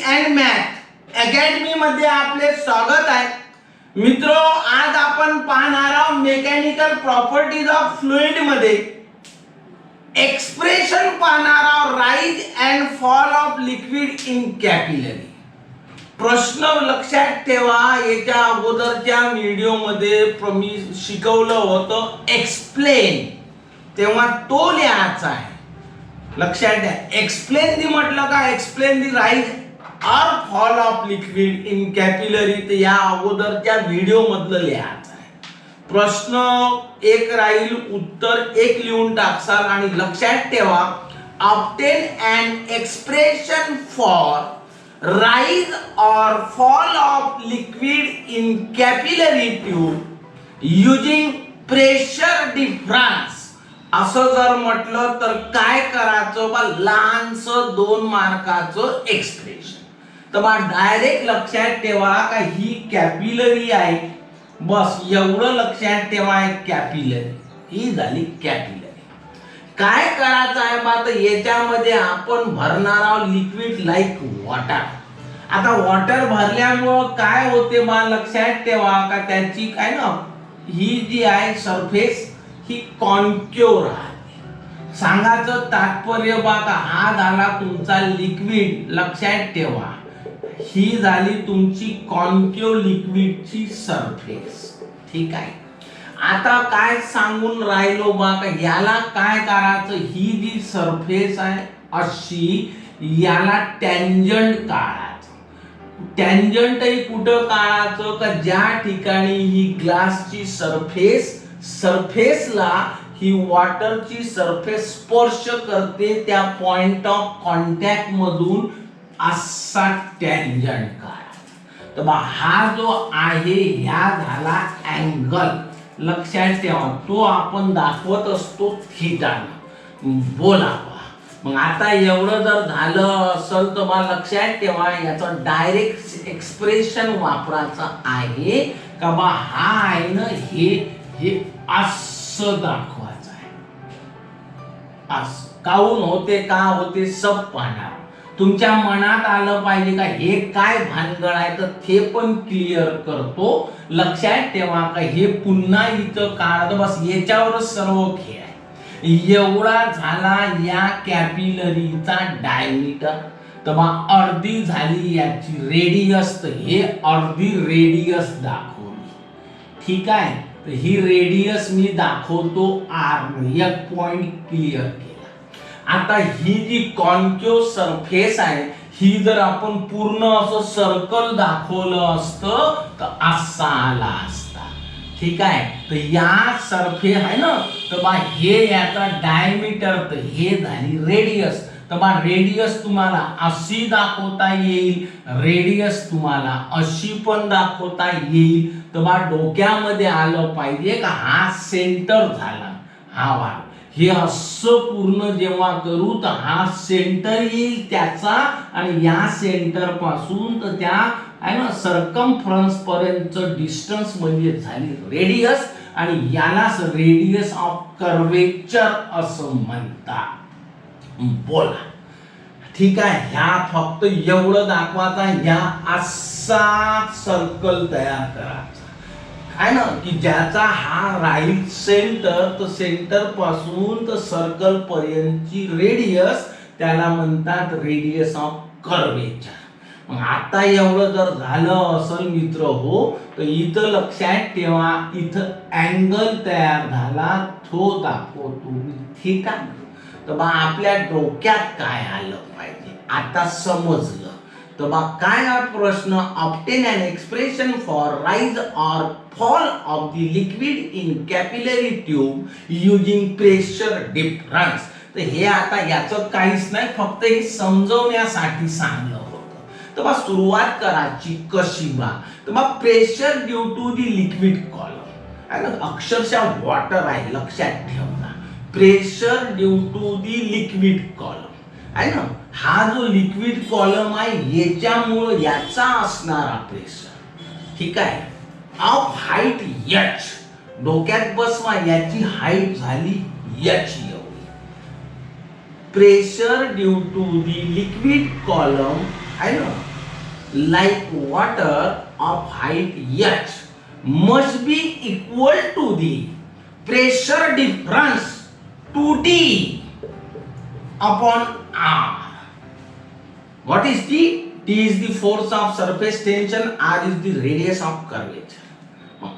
And math academy मध्ये आपले स्वागत आहे. मित्रो, आज आपण पाहणार आहोत मेकॅनिकल प्रॉपर्टीज ऑफ फ्लुइड मध्ये एक्सप्रेशन पाहणार आहोत rise and fall of liquid in capillary. प्रश्न लक्षात ठेवा, याच्या अगोदरच्या व्हिडिओ मध्ये मी शिकवलं होतं एक्सप्लेन, तेव्हा तो लिहायचा आहे. लक्षात द्या, एक्सप्लेन दी म्हटलं का एक्सप्लेन दी राइज और fall of liquid in capillary, ते या अगोदरच्या व्हिडिओ मधलं लिहायचं आहे. प्रश्न एक राहील, उत्तर एक लिहून टाकसाल आणि लक्षात ठेवा obtain an expression for rise और fall of liquid in capillary tube using pressure difference. असं जर म्हटलं तर काय करायचं बा, लहानसं 2 मार्काचं एक्सप्रेशन. तर बा डायरेक्ट लक्षात ठेवा का ही कॅपिलरी आहे, बस एवढं लक्षात ठेवा. कॅपिलरी ही झाली कॅपिलरी. काय करायचं आहे बा, तर याच्यामध्ये आपण भरणार आहोत लिक्विड लाईक वॉटर. आता वॉटर भरल्यामुळं काय होते बा, लक्षात ठेवा का त्याची काय ना, ही जी आहे सरफेस ही कॉन्केव राहते. सांगायचं तात्पर्य बघा, हा झाला तुमचा लिक्विड. लक्षात ठेवा ही झाली तुमची कॉन्केव लिक्विडची सरफेस. ठीक आहे. आता काय सांगून राहिलो बघा, याला काय करायचं, ही जी सरफेस आहे अशी, याला टँजंट काढायचं. टँजंटही कुठं काढायचं का, ज्या ठिकाणी ही ग्लासची सरफेसला ही वॉटरची सरफेस स्पर्श करते, त्या पॉइंट ऑफ कॉन्टॅक्ट मधून असा टँजंट काढा. तर हा जो आहे ह्या झाला अँगल. लक्षात ठेवा तो आपण दाखवत असतो थीटानं. बोला. मग आता एवढं जर झालं असेल तर मला लक्षात ठेवा याचं डायरेक्ट एक्सप्रेशन वापरायचं आहे का बा, हा आहे ना हे असं दाखवायचं आहे. असं काऊन होते, का होते, सब पाहणार. तुमच्या मनात आलं पाहिजे का हे काय भानगड आहे, तर ते पण क्लिअर करतो. लक्षात ठेवा का हे पुन्हा इथं काढतो, बस याच्यावरच सर्व खेळ आहे. एवढा झाला या कॅपिलरीचा डायमीटर. तर मग अर्धी झाली याची रेडियस, तर हे अर्धी रेडियस दाखवली. ठीक आहे. तर ही रेडियस मी दाखवतो R. एक पॉइंट क्लिअर केला. आता ही जी कॉन्केव सरफेस आहे, ही जर आपण पूर्ण असं सर्कल दाखवलं असतं तर असा आला असता. ठीक आहे. तर या सरफेस आहे ना, तर बा हे याचा डायमीटर, तर हे झाली रेडियस. तर बा रेडियस तुम्हाला अशी दाखवता येईल, रेडियस तुम्हाला अशी पण दाखवता येईल. तर बा डोक्यामध्ये आलं पाहिजे का हा सेंटर झाला, हा वाढ. हे असं पूर्ण जेव्हा करू तर हा सेंटर येईल त्याचा, आणि या सेंटर पासून तर त्या आहे ना सर्कमफरन्स पर्यंत डिस्टन्स म्हणजे झाली रेडियस, आणि यालाच रेडियस ऑफ कर्वेचर असं म्हणतात. बोला. ठीक आहे. ह्या फक्त एवढं दाखवायचा, ह्या असा सर्कल तयार करायचा आहे ना, की ज्याचा हा राईट सेंटर, तर सेंटर पासून तर सर्कल पर्यंतची रेडियस त्याला म्हणतात रेडियस ऑफ कर्वेचर. मग आता एवढं जर झालं असेल मित्र हो, तर इथं लक्षात ठेवा इथं अँगल तयार झाला, तो दाखवतो मी थीटा. तर बा आपल्या डोक्यात काय आलं पाहिजे, आता समजलं. तर बा काय हा प्रश्न, obtain an expression for rise और fall of the liquid in capillary tube using pressure difference. तर हे आता याचं काहीच नाही, फक्त हे समजवण्यासाठी सांगलं होतं. तर बा सुरुवात करायची कशी बा, तर बा pressure due to the liquid column आहे ना, अक्षरशः वॉटर आहे. लक्षात ठेवा pressure due to the liquid column आहे ना, हा जो लिक्विड कॉलम आहे याच्यामुळे याचा असणारा प्रेशर. ठीक आहे. Of height h. डोक्यात बसवा, याची हाईट झाली h एवढी. Pressure due to the liquid column आहे ना, like water of height h must be equal to the pressure difference 2T upon R. What is T? T is the force of surface tension, R is the radius of curvature.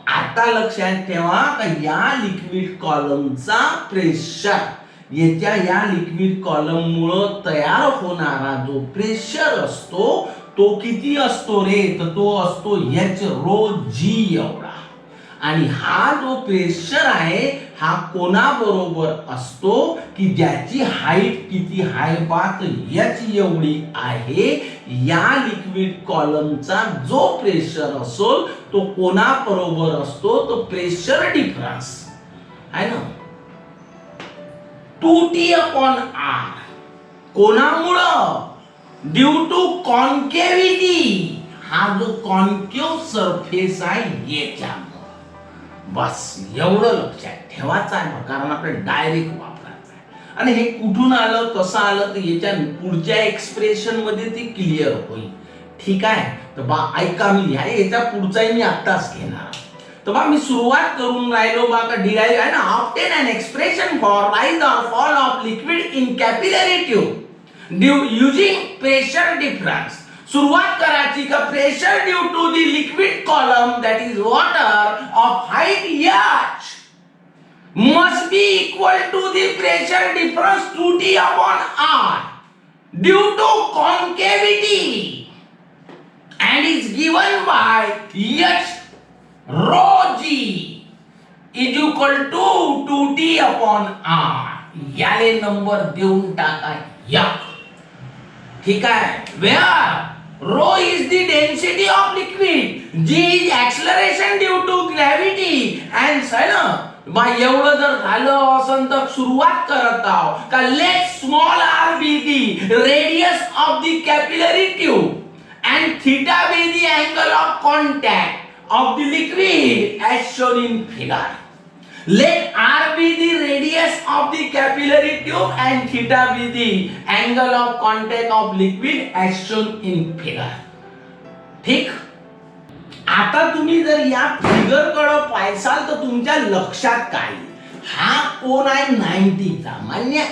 आता लक्षात ठेवा का या liquid कॉलमचा pressure या liquid column मुळे तयार होणारा जो प्रेशर असतो तो किती असतो रे, तर तो असतो h रो g एवढा. आणि हा जो प्रेशर आहे हा कोणा बरोबर असतो की ज्याची हाईट किती आहे बात h एवढी आहे. या लिक्विड कॉलमचा जो प्रेशर असेल तो कोणा बरोबर असतो, तो प्रेशर डिफरन्स आहे ना 2T अपॉन R. कोणामुळं? Due to concavity. हा जो कॉन्केव सरफेस आहे याच्यामुळे. बस एवढं लक्षात ठेवायचं आहे कारण आपल्याला डायरेक्ट वापरायचं आहे. आणि हे कुठून आलं कसं आलं तर याच्या पुढच्या एक्सप्रेशन मध्ये ते क्लिअर होईल. ठीक आहे, तर बा ऐका मी याच्या पुढचाही मी आत्ताच घेणार. तर बा मी सुरुवात करून राहिलो बा का डिराइव्ह आहे ना obtain an expression for rise और fall of liquid in capillary tube due using pressure difference. सुरुवात करायची का pressure due to the liquid column that is water of height h must be equal to the pressure difference 2T upon R due to concavity and is given by h rho g is equal to 2T upon R. याले number देऊन टाका या. ठीक आहे, where rho is the density of liquid, g is acceleration due to gravity and बा एवढं जर झालं असं तर सुरुवात करत आहो का let small r be the radius of the capillary tube and theta be the angle of contact of the liquid as shown in figure. Let r be the radius of the capillary tube and theta be the angle of contact of liquid as shown in figure. ठीक. आता तुम्ही जर या figure कडे पाहाल तर तुमच्या लक्षात काय हा कोण आहे 90 चा मान्य.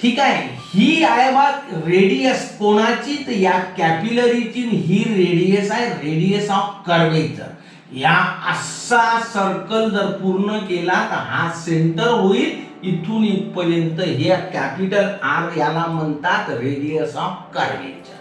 ठीक आहे, ही आहे बा रेडियस कोणाची तर या कॅपिलरीची. ही रेडियस आहे रेडियस ऑफ कर्वेचर. या असा सर्कल जर पूर्ण केला तर हा सेंटर होईल इथून इथपर्यंत. हे कॅपिटल R याला म्हणतात रेडियस ऑफ कर्वेचर.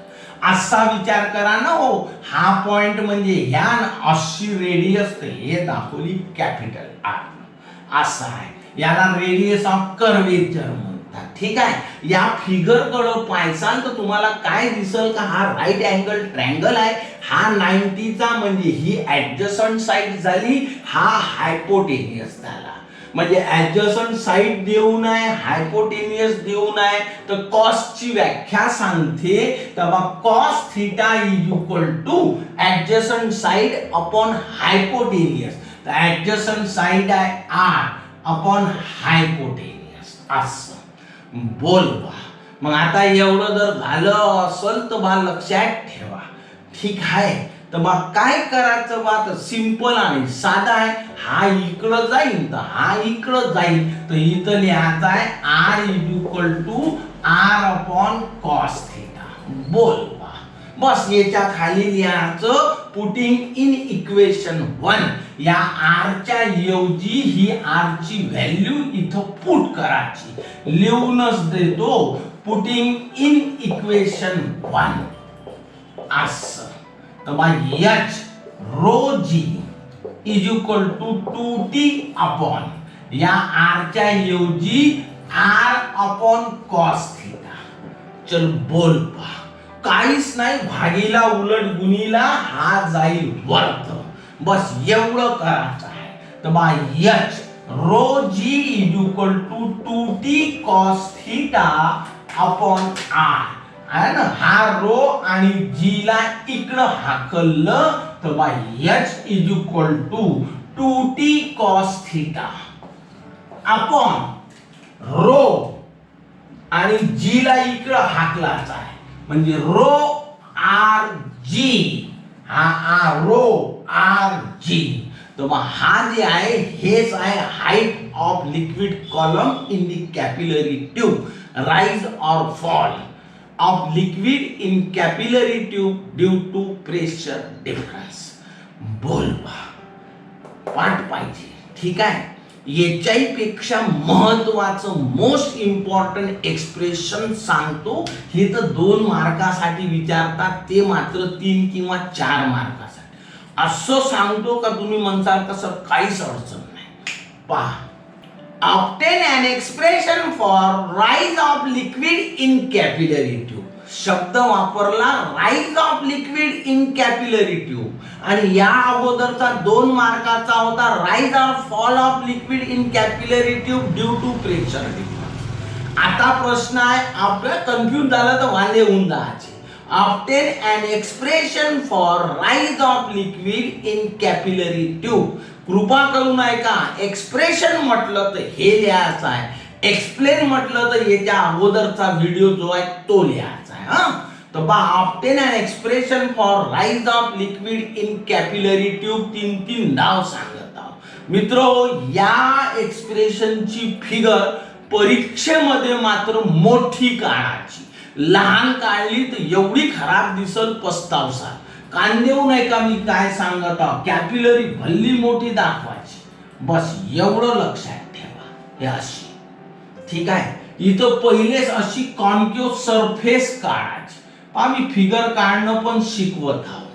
असा विचार करा ना हो. हा पॉइंट म्हणजे ह्या अशी रेडियस तर हे दाखवली कॅपिटल R असा आहे. याला रेडियस ऑफ कर्वेचर म्हणतात. ठीक आहे, या फिगर कडे पाहाल तर तुम्हाला काय दिसल का हा राईट अँगल ट्रायंगल आहे. हा 90 चा म्हणजे ही ऍडजसंट साइड झाली, हा हायपोटेनियस झाला. म्हणजे ऍडजसंट साइड देऊ नये हायपोटेनियस देऊ नये तर कॉस ची व्याख्या सांगते तर cos theta is equal to adjacent side upon hypotenuse. तर ऍडजसंट साइड आहे R अपॉन हायपोटेनियस असं बोल बा. मग आता एवढं जर झालं असेल तर बा लक्षात ठेवा. ठीक आहे, तर मग काय करायचं बा तर सिंपल आणि साधा आहे. हा इकडं जाईल तर हा इकडं जाईल तर इथं लिहायचं आहे R is equal to R upon cos theta. बोल बा. बस याच्या खाली लिहायचं पुटिंग इन इक्वेशन 1. या R च्या ऐवजी ही R ची व्हॅल्यू इथं पुट करायची. लिहूनच देतो पुटिंग इन इक्वेशन 1 असं. तर मग h rho g is equal to 2T upon या R च्या ऐवजी R अपॉन कॉस थीटा. चल बोल पहा. काहीच नाही, भागीला उलट गुणीला हा जाईल वर्त. बस एवढं करायचं आहे. तर मग h rho g is equal to 2T cos theta upon R आहे ना. हा रो आणि जी ला इकडं हाकललं तर बाय h is equal to 2T cos theta upon rho आणि जी ला इकडं हाकलाचा आहे म्हणजे रो आर जी, हा रो आर जी. तर मग हा जे आहे हेच आहे height of liquid column in the capillary tube. Rise और fall of liquid in capillary tube due to pressure difference. बोल पाठ पाहिजे. ठीक आहे. याच्याही पेक्षा महत्वाचं मोस्ट इम्पॉर्टंट एक्सप्रेशन सांगतो. हे तर 2 मार्कासाठी विचारतात, ते मात्र 3 किंवा 4 मार्कासाठी. असं सांगतो का तुम्ही म्हणसाल का सर काहीच अडचण नाही. पहा, obtain an expression for rise of liquid in capillary tube. शब्द वापरला rise of liquid in capillary tube, आणि या अगोदरचा 2 मार्काचा होता rise of fall of liquid in capillary tube due to pressure difference. आता प्रश्न आहे, आपलं कन्फ्यूज झालं तर वांदे होऊन जायचे. Obtain an expression for rise of liquid in capillary tube. कृपा करून ऐका, एक्सप्रेशन म्हटलं तर हे लिहायचं आहे, एक्सप्लेन म्हटलं तर याच्या अगोदरचा व्हिडिओ जो आहे तो लिहायचा आहे. हा, तर बा obtain an expression for rise of liquid in capillary tube 3 नाव सांगत आहोत. मित्रो, या एक्सप्रेशनची फिगर परीक्षेमध्ये मात्र मोठी काढायची. लहान काढली तर एवढी खराब दिसल पस्तावसाल. कांदेऊ नाही का मी काय सांगत आहोत. कॅपिलरी भल्ली मोठी दाखवायची, बस एवढं लक्षात ठेवा. हे अशी, ठीक आहे. इथं पहिलेच अशी कॉन्केव सरफेस काढायची. आम्ही फिगर काढणं पण शिकवत आहोत.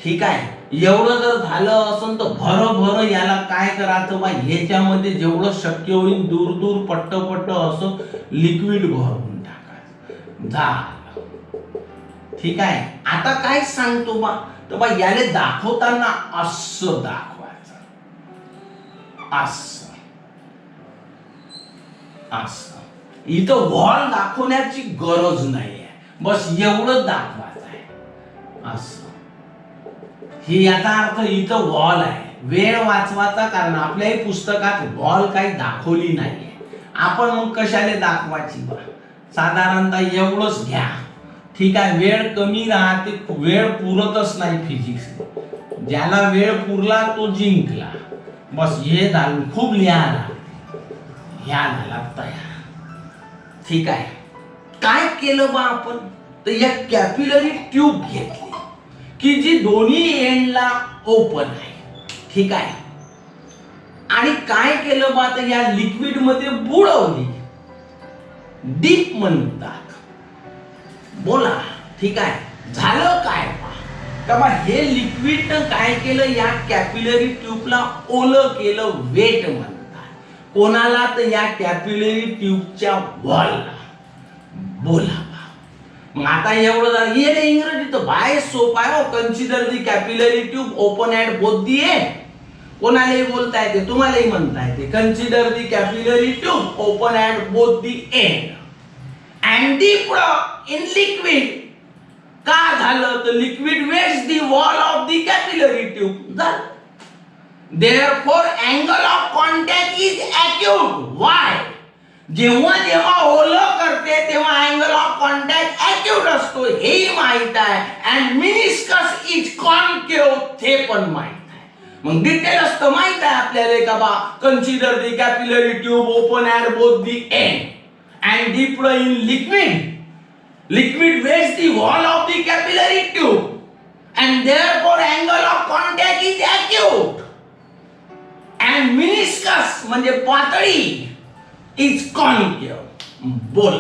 ठीक आहे. एवढं जर झालं असेल तर भर याला काय करायचं बा, ह्याच्यामध्ये जेवढं शक्य होईल दूर दूर पट्ट असं लिक्विड भरून टाकायचं. झालं. ठीक आहे. आता काय सांगतो बा, तर बा याले दाखवताना असं दाखवायचं, असं असं. इथं वॉल दाखवण्याची गरज नाही आहे, बस एवढं दाखवायचं आहे असं. हे याचा अर्थ इथं वॉल आहे. वेळ वाचवायचा, कारण आपल्याही पुस्तकात वॉल काही दाखवली नाहीये. आपण मग कशाने दाखवायची बा, साधारणतः एवढंच घ्या. ठीक आहे. वेळ कमी राहते, वेळ पुरतच नाही फिजिक्स. ज्याला वेळ पुरला तो जिंकला. बस हे झालं. खूप लिहायला ह्या झाला तयार. ठीक आहे. काय केलं बा आपण, तर या कॅपिलरी ट्यूब घेतली की जी दोन्ही एंडला ओपन आहे. ठीक आहे. आणि काय केलं बा, तर या लिक्विड मध्ये बुडवली. डीप म्हणतात. बोला. ठीक आहे. झालं काय का बा, हे लिक्विड काय केलं, या कॅपिलरी ट्यूबला ओलं केलं, वेट म्हणतात. कोणाला, तर या कॅपिलरी ट्यूबच्या वॉलला. बोला. मग आता एवढं झालं. हे इंग्रजी तर बाय सोप आहे. Consider the capillary tube open at both the end. कोणालाही बोलता येते, तुम्हालाही म्हणता येते. Consider the capillary tube open at both the end and deep in liquid. का झालं, तर liquid wets the wall of the capillary tube. झालं. Therefore, angle of contact is acute. Why? जेव्हा जेव्हा ओलं करते तेव्हा अँगल ऑफ कॉन्टॅक्ट ऍक्यूट असतो, हेही माहित आहे. अँड मिनिस्कस इज कॉन्केव, ते पण माहित आहे. मग डिटेल्स तर माहित आहे आपल्याला का बा, consider the capillary tube open at both the end and deep in liquid. Liquid wets the wall of the capillary tube and therefore angle of contact is acute. And meniscus म्हणजे पातळी is concave. बोल.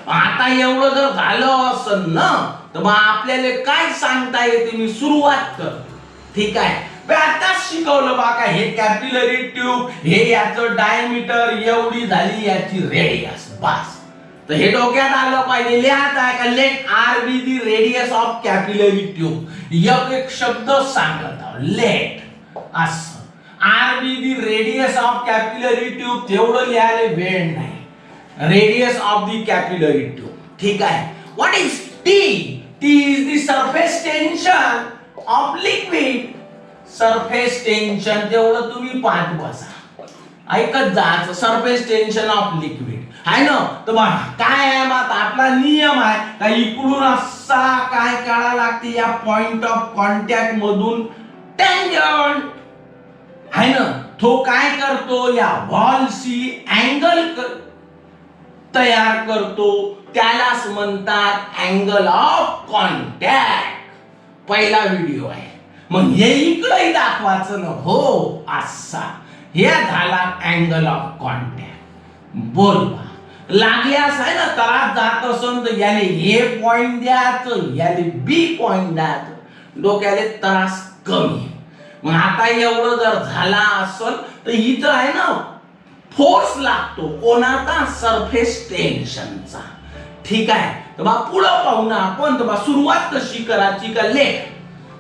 आता एवढं जर झालं असं ना, तर मग आपल्याला काय सांगता येते, मी सुरुवात करतो. ठीक आहे. आताच शिकवलं बा का, हे कॅपिलरी ट्यूब, हे याचं डायमीटर एवढी झाली, याची रेडियस. बस. तर हे डोक्यात आलं पाहिजे. लिहायचं आहे का, let r be the radius of capillary tube. एक शब्द सांगत आहोत, लेट. असं r be the radius of capillary tube. तेवढं लिहायला वेळ नाही. Radius of the capillary tube. ठीक आहे. What is T? T is the surface tension of liquid. Surface tension तेवढं तुम्ही पाठ बसा, ऐकत जायचं. Surface tension of liquid. आहे ना. तर काय आहे मग आपला नियम आहे का इकडून असा काय काढा लागते या पॉइंट ऑफ कॉन्टॅक्ट मधून टँजंट आहे ना. तो काय करतो या वॉलशी अँगल तयार करतो, त्यालाच म्हणतात अँगल ऑफ कॉन्टॅक्ट. पहिला व्हिडिओ आहे. मग हे इकडे दाखवायचं ना हो असा हे झाला अँगल ऑफ कॉन्टॅक्ट. बोल लागल्यास आहे ना त्रास जात असून तर याने हे पॉइंट द्यायचं याने बी पॉइंट द्यायचं, डोक्याला त्रास कमी. मग आता एवढं जर झाला असेल तर इथं आहे ना फोर्स लागतो कोणाचा, सरफेस टेन्शनचा. ठीक आहे. तर बा पुढे पाहू ना आपण. तर सुरुवात कशी करायची का late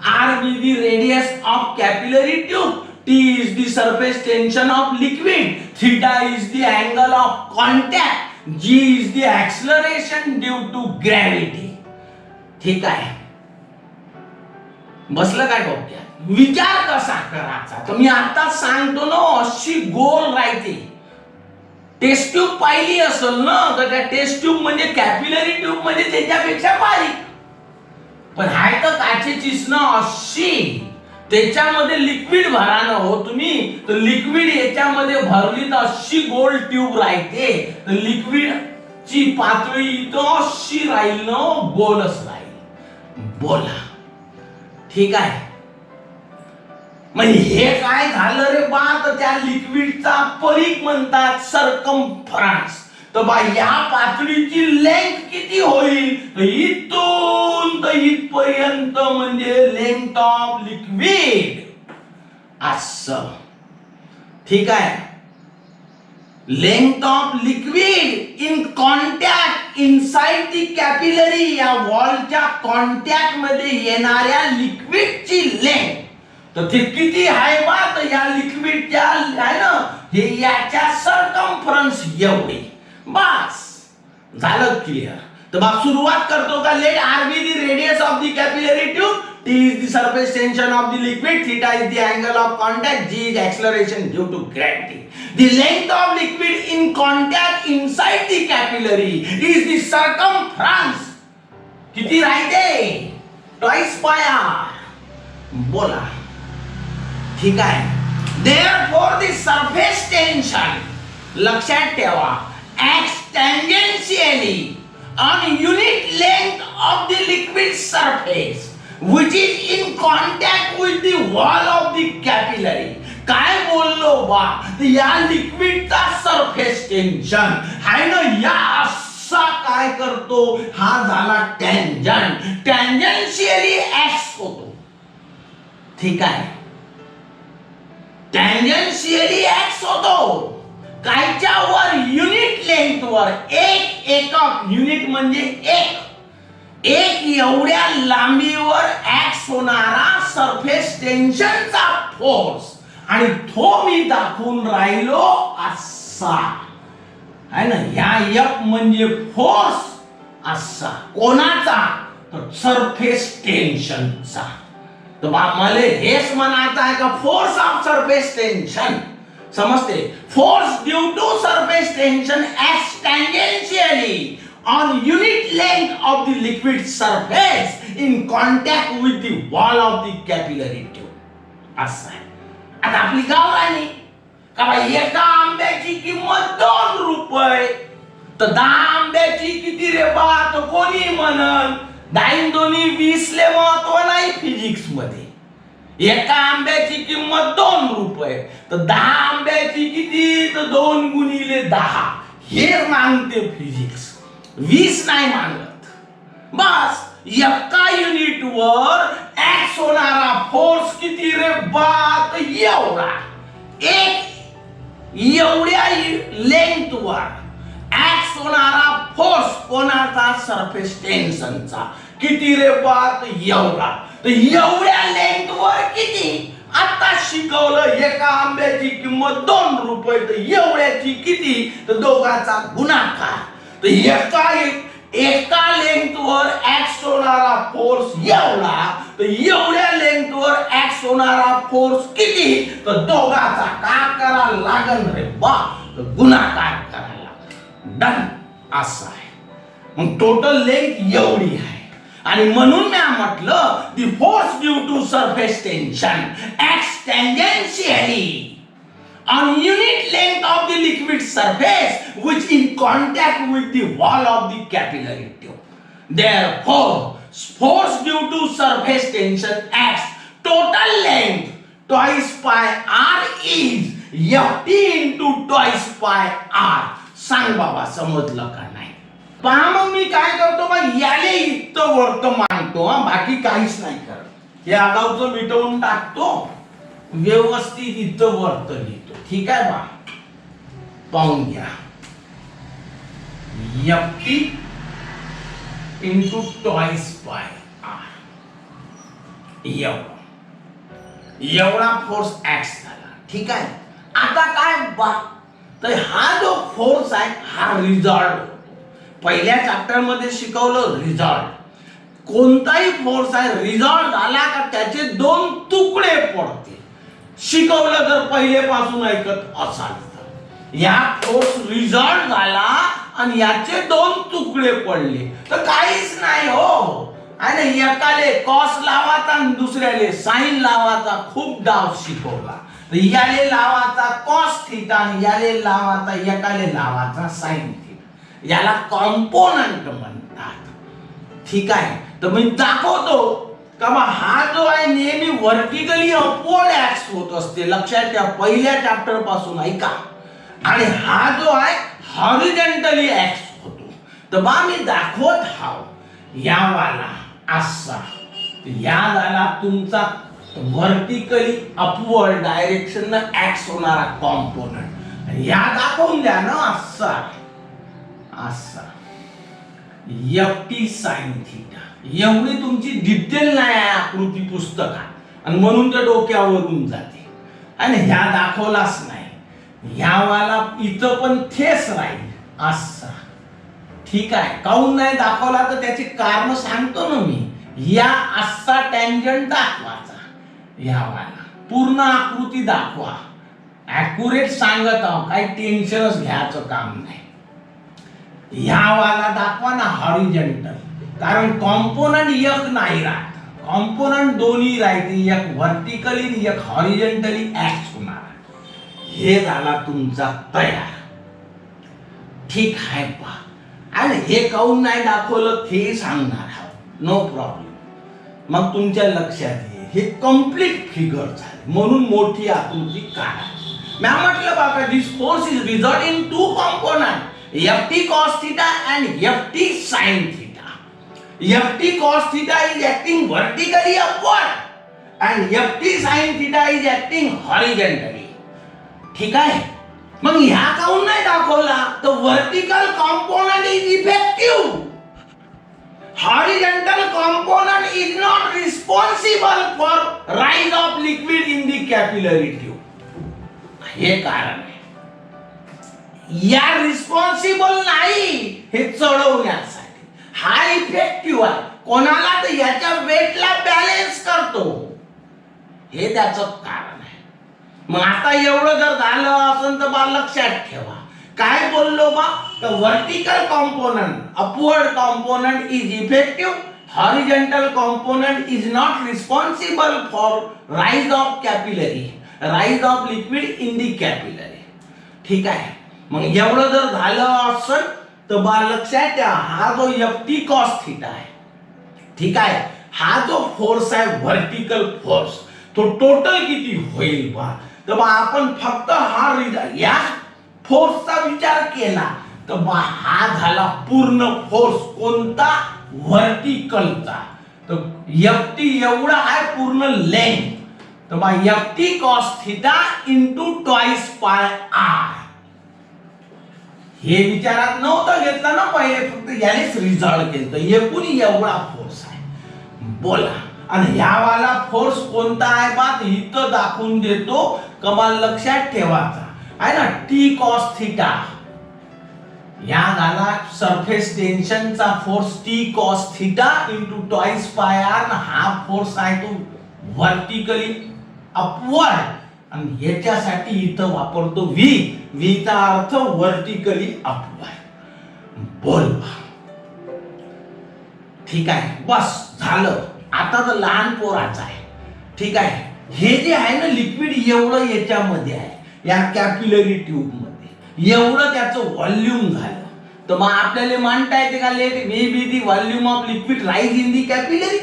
R be the radius of capillary tube, T is the surface tension of liquid, theta is the angle of contact, G is the acceleration due to gravity. ठीक आहे. बसलं काय डोक्यात? विचार कसा करायचा तर मी आता सांगतो ना. अशी गोल राहते. टेस्ट ट्यूब पाहिली असेल ना तर त्या टेस्ट ट्यूब म्हणजे कॅपिलरी ट्यूब म्हणजे त्याच्यापेक्षा बारीक, पण हाय तर काचेचीच ना अशी. त्याच्यामध्ये लिक्विड भरा ना हो तुम्ही, तर लिक्विड याच्यामध्ये भरली तर अशी गोल ट्यूब राहते. तर लिक्विड ची पातळी इथं अशी राहील ना, गोलच राहील. बोला ठीक आहे. म्हणजे हे काय झालं रे बा, तर त्या लिक्विडचा परिघ म्हणतात सरकमफरन्स. तर बा या पातळीची लेंथ किती होईल, तर इथून तर इथपर्यंत म्हणजे लेंथ ऑफ लिक्विड असं. ठीक आहे. Length of liquid in contact inside the capillary, या वॉलच्या कॉन्टॅक्ट मध्ये येणाऱ्या लिक्विडची लेंथ तर ते किती आहे बा, तर या लिक्विडच्या आहे ना हे याच्या सरकमफरन्स एवढी. बस झालं क्लिअर. तर मग सुरुवात करतो का late R be the radius of the capillary tube, T is the surface tension of the liquid, theta is the angle of contact, G is acceleration due to gravity. The length of liquid in contact inside the capillary is the circumference. किती राहते? twice pi r. बोला ठीक आहे. Therefore the surface tension लक्षात ठेवा acts tangentially on unit length of the liquid surface which is in contact with the wall of the capillary. काय बोललो बा, या लिक्विडचा सरफेस टेन्शन आहे ना या असा काय करतो, हा झाला टँजंट. टँजन्शियली ऍक्ट होतो. ठीक आहे. टँजन्शियली ऍक्ट होतो कायच्या वर, युनिट लेंथ वर. एक एकक, युनिट म्हणजे एक एवढ्या लांबीवर ऍक्ट होणारा सरफेस टेन्शनचा फोर्स. आणि तो मी दाखवून राहिलो असा आहे ना. ह्या F म्हणजे फोर्स असा. कोणाचा, तर सरफेस टेन्शनचा. तर मला हेच म्हणायचं आहे का फोर्स ऑफ सरफेस टेन्शन. समजते? Force due to surface tension acts tangentially on unit length of the liquid surface in contact with the wall of the capillary tube. असं आहे. आता आपली गावरानी का बाई एका आंब्याची किंमत 2 रुपये, तर 10 आंब्याची किती रे बा, तर कोणी म्हणन 10 दोन्ही 20 ले महत्व नाही फिजिक्स मध्ये. एका आंब्याची किंमत 2 रुपये, तर 10 आंब्याची किती, तर 2 गुणिले 10 हे मानते फिजिक्स. 20 नाही मानत. बस एका युनिट वर ऍक्ट होणारा फोर्स किती रे बा, तर एवढा. एक एवढ्या लेंथ वर ऍक्ट होणारा फोर्स कोणाचा, सरफेस टेन्शनचा. किती रे बा, तर एवढा. तर एवढ्या लेंथ वर किती, आता शिकवलं एका आंब्याची किंमत 2 रुपये, तर एवढ्याची किती, तर दोघाचा गुणाकार. तर एका लेंथ वर ऍक्ट होणारा फोर्स एवढा, तर एवढ्या लेंथ वर ऍक्ट होणारा फोर्स किती, तर दोघाचा काय करा लागन रे बा, तर गुणाकार करायला. डन असं आहे. मग टोटल लेंथ एवढी आहे आणि म्हणून मी म्हटलं the force due to surface tension acts tangentially on unit length of the liquid surface which in contact with the wall of the capillary tube. Therefore, force due to surface tension acts total length twice pi r is Ft into twice pi r. सांग बाबा समजलं का नाही? पहा मग मी काय करतो बा याले इतकं वर्त मानतो बाकी काहीच नाही करत. हे आगाऊचं मिटवून टाकतो व्यवस्थित इथं वर्त लिहितो. ठीक आहे बा पाहून घ्या Ft into twice pi r एवढा फोर्स ऍक्ट झाला. ठीक आहे. आता काय बा तर हा जो फोर्स आहे हा रिझॉल्ट पहिल्या चॅप्टर मध्ये शिकवलं. रिझॉल्ट कोणताही फोर्स आहे रिझॉल्ट झाला का त्याचे दोन तुकडे पडते. शिकवलं जर पहिलेपासून ऐकत असाल तर या फोर्स रिझॉल्ट झाला आणि याचे दोन तुकडे पडले तर काहीच नाही हो. आणि एकाले कॉस लावाचा आणि दुसऱ्याले साइन लावाचा खूप डाव शिकवला. याले लावाचा कॉस थीटा आणि याले लावाचा एकाले लावाचा साइन थीटा. याला कॉम्पोनंट म्हणतात. ठीक आहे. तर मी दाखवतो का हा जो आहे नेहमी व्हर्टिकली अपवर्ड ऍक्ट होत असते. लक्षात ठेवा पहिल्या चॅप्टर पासून ऐका. आणि हा जो आहे हॉरिझॉन्टली ऍक्ट होतो. तर बा मी दाखवत हाव यावाला असा या झाला तुमचा व्हर्टिकली अपवर्ड डायरेक्शन न ऍक्ट होणारा कॉम्पोनंट. या दाखवून द्या ना असा असा Ft sin थीटा. एवढी तुमची डिटेल नाही आहे आकृती पुस्तकात आणि म्हणून ते डोक्यावरून जाते आणि ह्या दाखवलाच नाही. ह्यावाला इथं पण थेस राहील असा. ठीक आहे. काऊन नाही दाखवला तर त्याची कारण सांगतो ना मी. या असा टँजंट दाखवायचा ह्यावाला पूर्ण आकृती दाखवा. ॲक्युरेट सांगत आहो काही टेन्शनच घ्यायचं काम नाही. ह्यावाला दाखवा ना हॉरिझॉन्टल कारण कॉम्पोनंट एक नाही राहत. कॉम्पोनंट दोन्ही राहते एक व्हर्टिकली एक हॉरिझॉन्टली ऍक्ट होणार. हे झाला तुमचा तयार. ठीक आहे पा आणि हे काऊन नाही दाखवलं ते सांगणार आहोत. No problem. मग तुमच्या लक्षात येईल हे कम्प्लीट फिगर झाले म्हणून मोठी आकृती काढा. मी म्हटलं बाबा this force is result in two component Ft cos theta and Ft sin theta. Ft cos theta is acting vertically upward and Ft sin theta is acting horizontally. ठीक आहे. मग ह्या काऊन नाही दाखवला तर vertical component is effective. Horizontal component is not responsible for rise of liquid in the capillary tube. हे कारण आहे. या रिस्पॉन्सिबल नाही हे चढवण्यासाठी. हा इफेक्टिव्ह आहे कोणाला तर याच्या वेटला बॅलन्स करतो. हे त्याचं कारण आहे. मग आता एवढं जर झालं असेल तर बा लक्षात ठेवा काय बोललो बा तर vertical component upward component is effective. Horizontal component is not responsible for rise of capillary rise of liquid in the capillary. ठीक आहे. मग एवढं जर झालं असेल तर बा लक्षात ठेवा हा जो Ft cos थीटा आहे. ठीक आहे. हा जो फोर्स आहे व्हर्टिकल फोर्स तो टोटल किती होईल बा तर बा आपण फक्त हा या फोर्सचा विचार केला तर बा हा झाला पूर्ण फोर्स कोणता व्हर्टिकलचा. तर Ft एवढा आहे पूर्ण लेंथ. तर बा Ft cos theta into twice pi r. हे विचारात नव्हतं घेतलं ना पहिले फक्त यानेच रिझॉल्ट केलं. एकूण एवढा फोर्स आहे बोला. आणि ह्यावाला फोर्स कोणता आहे बा इथं दाखवून देतो कमाल लक्षात ठेवायचा आहे ना. टी कॉस थिटा या झाला सरफेस टेन्शनचा force T cos theta into twice pi R. हा फोर्स आहे तो व्हर्टिकली अपवर्ड आणि याच्यासाठी इथं वापरतो व्ही. व्ही चा अर्थ व्हर्टिकली अपवर्ड. बोल. ठीक आहे, बस झालं. आता तर लहान पोराचं आहे. ठीक आहे, हे जे आहे ना लिक्विड एवढं याच्यामध्ये आहे, या कॅपिलरी ट्यूब मध्ये एवढं त्याचं व्हॉल्यूम झालं. तर मग आपल्याला मानता येते का let V be the volume of liquid rise in the capillary.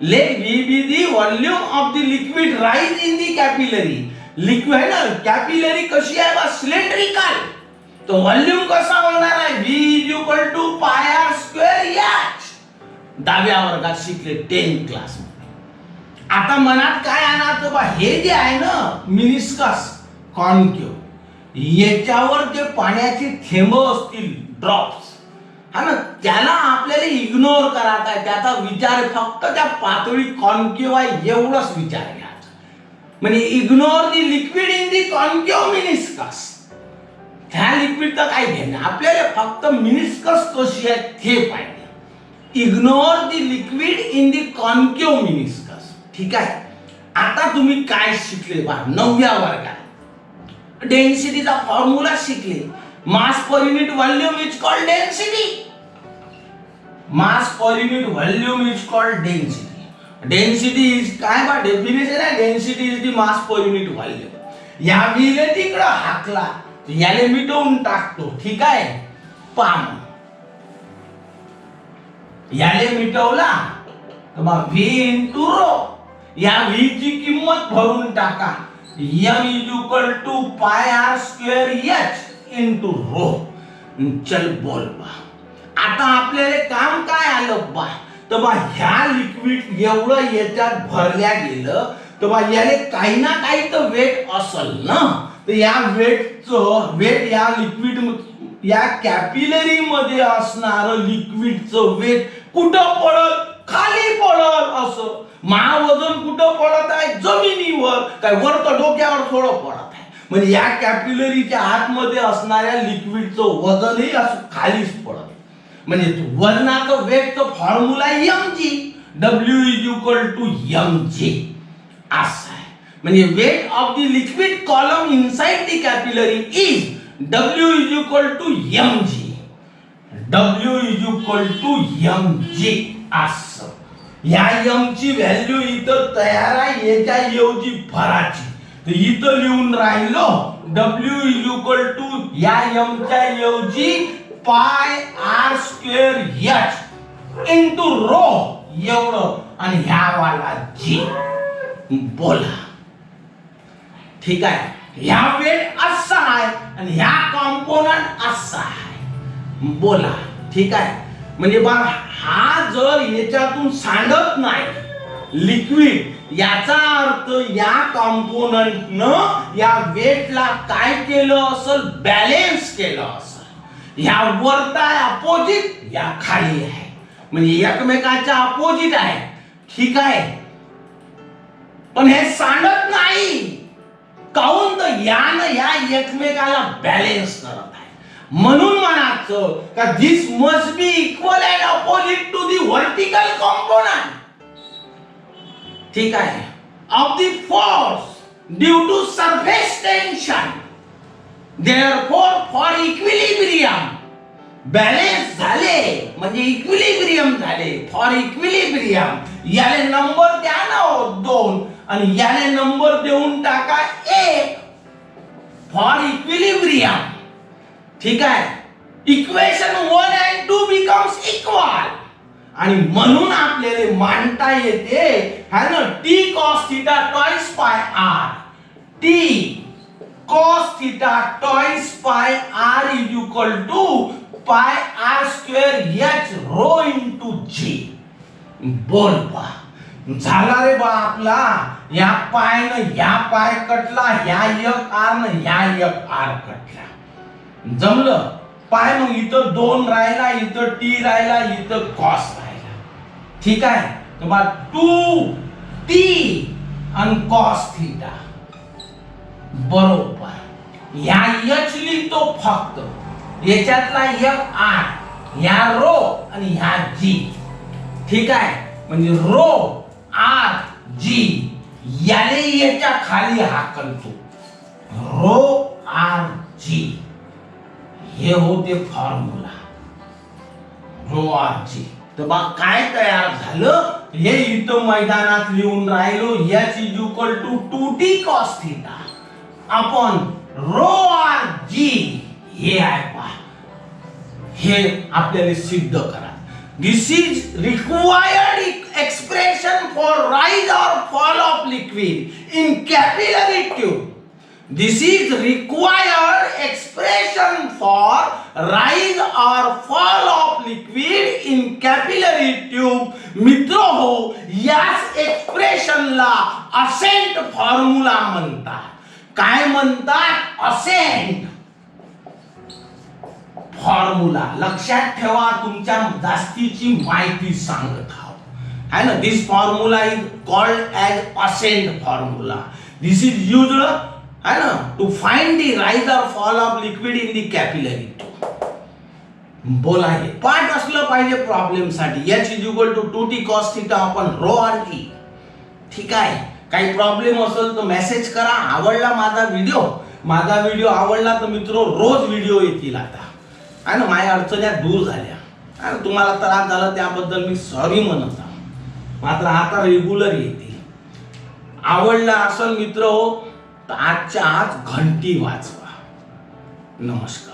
Let V be the volume of the liquid rise in the capillary. Liquid आहे ना, कॅपिलरी कशी आहे बा, सिलेंड्रिकल. तो व्हॉल्यूम कसा होणार आहे, V is equal to pi r square h. दहाव्या वर्गात शिकले 10 क्लास मध्ये. आता मनात काय आणायचं बा, हे जे आहे ना मिनिस्कस कॉन्केव, याच्यावर जे पाण्याचे थेंब असतील ड्रॉप्स, हा ना, त्याला आपल्याला इग्नोर करायचा आहे. त्याचा विचार फक्त त्या पातळी कॉन्केव आहे एवढंच विचार घ्यायचा. म्हणजे ignore the liquid in the concave meniscus. ह्या लिक्विडचं काय घेणं, आपल्याला फक्त मिनिस्कस कशी आहे ते पाहिजे. Ignore the liquid in the concave meniscus. ठीक आहे, आता तुम्ही काय शिकले बा 9व्या वर्गात, डेन्सिटीचा फॉर्म्युला शिकले. Mass per unit volume is called density. Mass per unit volume is called density. Density is काय बा, डेफिनेशन आहे, density is the mass per unit volume. या विले तिकडं हाकला, याले मिटवून टाकतो. ठीक आहे, पाम याले मिटवला तर मग V इंटू रो, या V ची किंमत भरून टाका. M is equal to pi r square h into rho. चल बोल बा, आता आपल्याला काम काय आलं बा, तर बा ह्या लिक्विड एवढं याच्यात भरल्या गेलं तर बा याले काही ना काही तर वेट असेल ना. तर या वेटचं वेट या लिक्विड या कॅपिलरी मध्ये असणारं लिक्विडचं वेट कुठं पडल, खाली पडल. असं महावजन कुठं पडत आहे, जमिनीवर. काय वर तर डोक्यावर थोडं पडत आहे. म्हणजे या कॅपिलरीच्या आतमध्ये असणाऱ्या लिक्विडचं वजनही असं खालीच पडत. म्हणजे वजनाचं वेटचं formula mg, W is equal to mg असं आहे. म्हणजे weight of the liquid column inside the capillary is W is equal to mg. W is equal to mg असं. या m ची व्हॅल्यू इथं तयार आहे, याच्या ऐवजी भराची. तर इथं लिहून राहिलो W इज इक्वल टू या m च्या ऐवजी pi r square h into rho एवढं, आणि ह्या वाला जी. बोला, ठीक आहे, ह्या वेट असा आहे आणि ह्या कॉम्पोनंट असा आहे. बोला, ठीक आहे. म्हणजे बघा, हा जर याच्यातून सांडत नाही लिक्विड, याचा अर्थ या कॉम्पोनंटनं या वेटला काय केलं असेल, बॅलेन्स केलं असेल. ह्या वरता अपोजिट, या खाली आहे. म्हणजे एकमेकाच्या अपोजिट आहे. ठीक आहे, पण हे सांडत नाही. काऊन तर यानं या एकमेकाला बॅलेन्स करत आहे. म्हणून म्हणायचं का this must be equal and opposite to the vertical component. ठीक आहे, of the force due to surface tension. Therefore, for equilibrium, balance झाले म्हणजे इक्विलिब्रियम झाले. फॉर इक्विलिब्रियम याले नंबर द्या ना 2 आणि याले नंबर देऊन टाका 1. For equilibrium. ठीक आहे, इक्वेशन 1 and 2 becomes equal. आणि म्हणून आपल्याला मांडता येते है ना, t cos theta twice pi r. t cos theta twice pi r is equal to pi r square h rho into g. बोल बा, झाला रे बा आपला. या पाय न या पाय कटला, ह्या एक r न ह्या एक r कटला. जमलं पाय. मग इथं 2 राहिला, इथं t राहिला, इथं cos राहिला. ठीक आहे, तर बा 2t आणि cos theta बरोबर. ह्या h लिहितो फक्त, याच्यातला एक r, ह्या रो आणि ह्या g. ठीक आहे, म्हणजे रो r g याले याच्या खाली हाकलतो. रो r g हे होते फॉर्म्युला. ρRg. तर बा काय तयार झालं हे इथं मैदानात लिहून राहिलो h is equal to 2t cos theta upon ρRg. हे आहे पहा, हे आपल्याला सिद्ध करा. This is required expression for rise और fall of liquid in capillary tube. This is required expression for rise or fall of liquid in capillary tube. मित्र हो, याच एक्सप्रेशनला असेंट फॉर्म्युला म्हणतात. काय म्हणतात? Ascent formula. लक्षात ठेवा, तुमच्या जास्तीची माहिती सांगत आहोत, है ना. This formula is called as ascent formula. This is used, है ना, टू फाइंड द राइज और fall of liquid in the capillary tube. बोला हे पाठ असलं पाहिजे प्रॉब्लेम साठी. h is equal to 2t cos theta upon ρRg. ठीक आहे. काही प्रॉब्लेम असेल तर मेसेज करा. आवडला माझा व्हिडिओ आवडला तर मित्र रोज व्हिडिओ येतील आता, है ना. माझ्या अडचण्या दूर झाल्या, है ना. तुम्हाला त्रास झाला त्याबद्दल मी सॉरी म्हणत आहे, मात्र आता रेग्युलर येतील. आवडला असेल मित्र हो तर आजच्या आज घंटी वाजवा. नमस्कार.